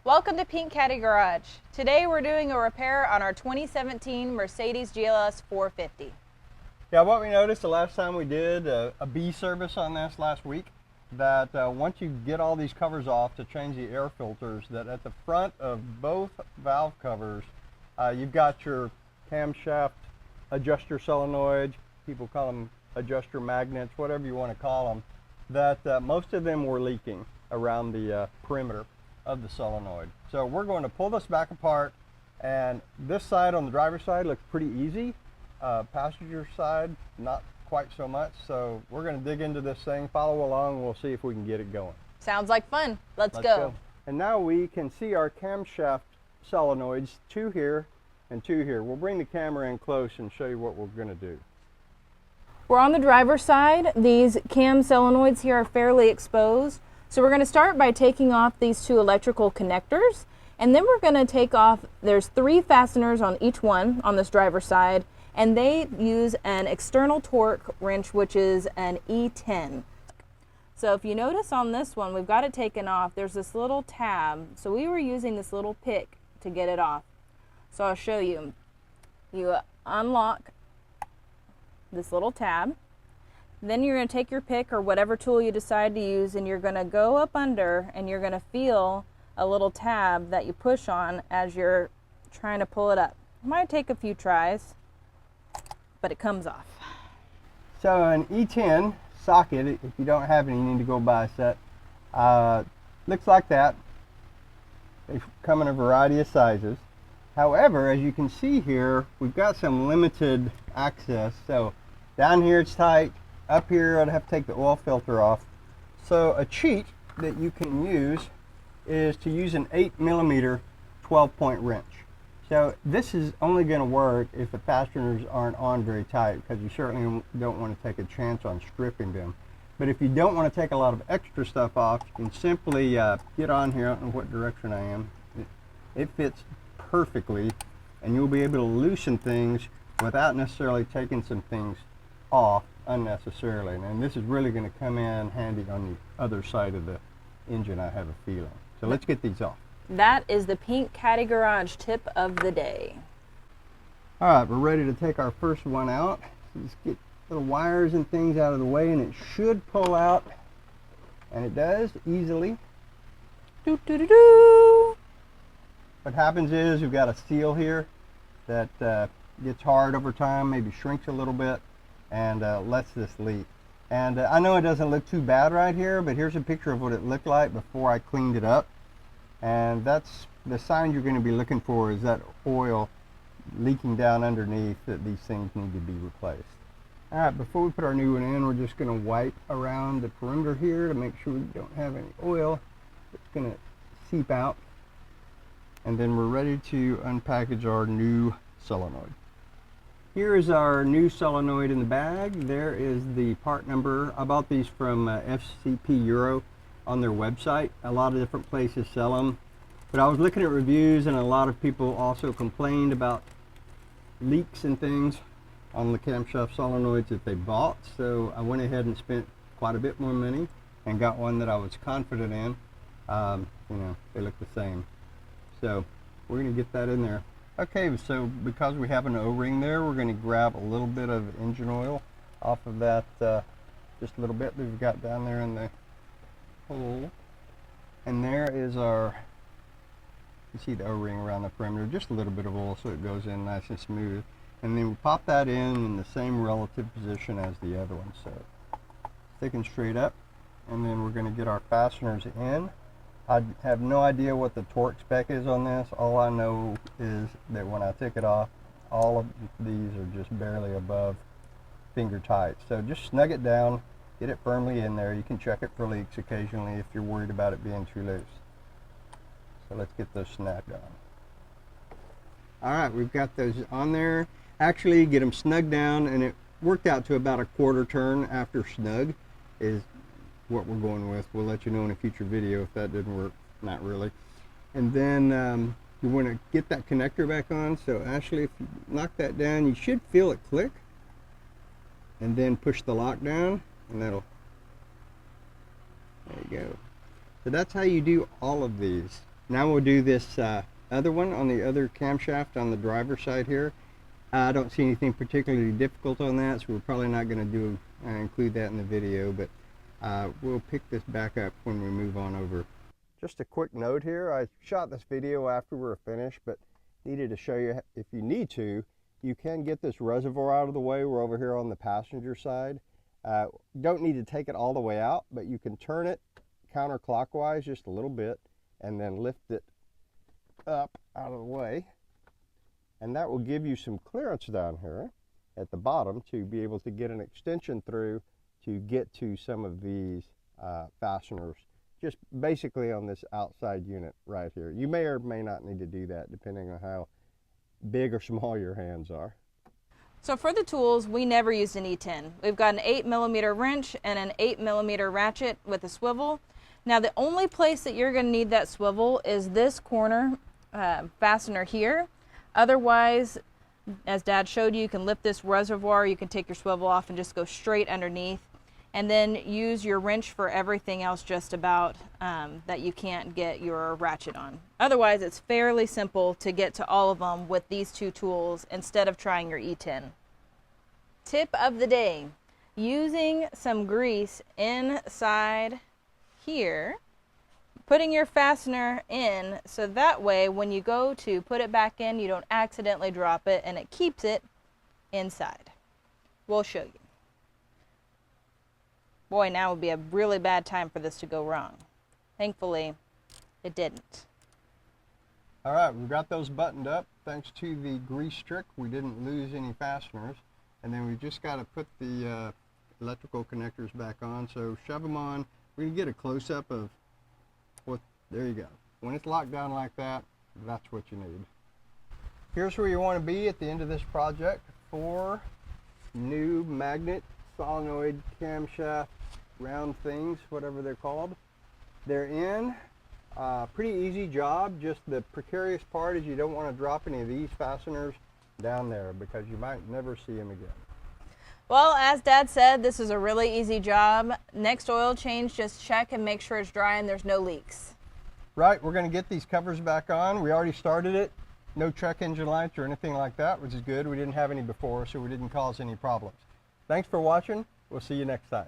Welcome to Pink Caddy Garage. Today we're doing a repair on our 2017 Mercedes GLS450. Yeah, what we noticed the last time we did a B service on this last week, that once you get all these covers off to change the air filters, that at the front of both valve covers, you've got your camshaft adjuster solenoids, people call them adjuster magnets, whatever you want to call them, that most of them were leaking around the perimeter of the solenoid. So we're going to pull this back apart, and this side on the driver's side looks pretty easy. Passenger side, not quite so much. So we're going to dig into this thing, follow along, we'll see if we can get it going. Sounds like fun. Let's go. And now we can see our camshaft solenoids, two here and two here. We'll bring the camera in close and show you what we're going to do. We're on the driver's side. These cam solenoids here are fairly exposed. So we're going to start by taking off these two electrical connectors, and then we're going to take off, there's 3 fasteners on each one on this driver's side, and they use an external torque wrench, which is an E10. So if you notice on this one, we've got it taken off, there's this little tab, so we were using this little pick to get it off. So I'll show you. You unlock this little tab. Then you're going to take your pick or whatever tool you decide to use, and you're going to go up under and you're going to feel a little tab that you push on as you're trying to pull it up. It might take a few tries, but it comes off. So an E10 socket, if you don't have any, you need to go buy a set. Looks like that. They come in a variety of sizes. However, as you can see here, we've got some limited access. So down here it's tight. Up here I'd have to take the oil filter off. So a cheat that you can use is to use an 8mm 12-point wrench. So this is only going to work if the fasteners aren't on very tight, because you certainly don't want to take a chance on stripping them. But if you don't want to take a lot of extra stuff off, you can simply get on here. I don't know what direction I am. It fits perfectly, and you'll be able to loosen things without necessarily taking some things off unnecessarily. And this is really going to come in handy on the other side of the engine, I have a feeling. So let's get these off. That is the Pink Caddy Garage tip of the day. All right, we're ready to take our first one out. So just get little wires and things out of the way, and it should pull out, and it does easily. Doo -doo -doo -doo. What happens is we've got a seal here that gets hard over time, maybe shrinks a little bit, and lets this leak. And I know it doesn't look too bad right here, but here's a picture of what it looked like before I cleaned it up. And that's the sign you're going to be looking for, is that oil leaking down underneath, that these things need to be replaced. All right, before we put our new one in, we're just going to wipe around the perimeter here to make sure we don't have any oil. It's going to seep out. And then we're ready to unpackage our new solenoid. Here is our new solenoid in the bag. There is the part number. I bought these from FCP Euro on their website. A lot of different places sell them. But I was looking at reviews, and a lot of people also complained about leaks and things on the camshaft solenoids that they bought. So I went ahead and spent quite a bit more money and got one that I was confident in. You know, they look the same. So we're going to get that in there. Okay, so because we have an O-ring there, we're going to grab a little bit of engine oil off of that, just a little bit that we've got down there in the hole. And there is our, you see the O-ring around the perimeter, just a little bit of oil so it goes in nice and smooth. And then we pop that in the same relative position as the other one. So thicken straight up, and then we're going to get our fasteners in. I have no idea what the torque spec is on this. All I know is that when I took it off, all of these are just barely above finger tight. So just snug it down, get it firmly in there. You can check it for leaks occasionally if you're worried about it being too loose. So let's get those snapped on. All right, we've got those on there. Actually, get them snugged down, and it worked out to about a quarter turn after snug is what we're going with. We'll let you know in a future video if that didn't work. Not really. And then you want to get that connector back on. So Ashley, if you knock that down, you should feel it click, and then push the lock down, and that'll, there you go. So that's how you do all of these. Now we'll do this other one on the other camshaft on the driver's side here. I don't see anything particularly difficult on that, so we're probably not going to include that in the video, but we'll pick this back up when we move on over. Just a quick note here, I shot this video after we were finished, but needed to show you, if you need to, you can get this reservoir out of the way. We're over here on the passenger side. Don't need to take it all the way out, but you can turn it counterclockwise just a little bit and then lift it up out of the way. And that will give you some clearance down here at the bottom to be able to get an extension through to get to some of these fasteners, just basically on this outside unit right here. You may or may not need to do that depending on how big or small your hands are. So for the tools, we never used an E10. We've got an 8mm wrench and an 8mm ratchet with a swivel. Now the only place that you're going to need that swivel is this corner fastener here. Otherwise, as Dad showed you, you can lift this reservoir, you can take your swivel off and just go straight underneath, and then use your wrench for everything else just about that you can't get your ratchet on. Otherwise, it's fairly simple to get to all of them with these two tools instead of trying your E10. Tip of the day, using some grease inside here, putting your fastener in so that way when you go to put it back in, you don't accidentally drop it and it keeps it inside. We'll show you. Boy, now would be a really bad time for this to go wrong. Thankfully, it didn't. All right, we've got those buttoned up. Thanks to the grease trick, we didn't lose any fasteners. And then we just got to put the electrical connectors back on. So shove them on. We're going to get a close-up of what, there you go. When it's locked down like that, that's what you need. Here's where you want to be at the end of this project. 4 new magnet solenoid camshaft round things, whatever they're called. They're in. Pretty easy job. Just the precarious part is you don't want to drop any of these fasteners down there because you might never see them again. Well, as Dad said, this is a really easy job. Next oil change, just check and make sure it's dry and there's no leaks. Right, we're going to get these covers back on. We already started it. No check engine lights or anything like that, which is good. We didn't have any before, so we didn't cause any problems. Thanks for watching. We'll see you next time.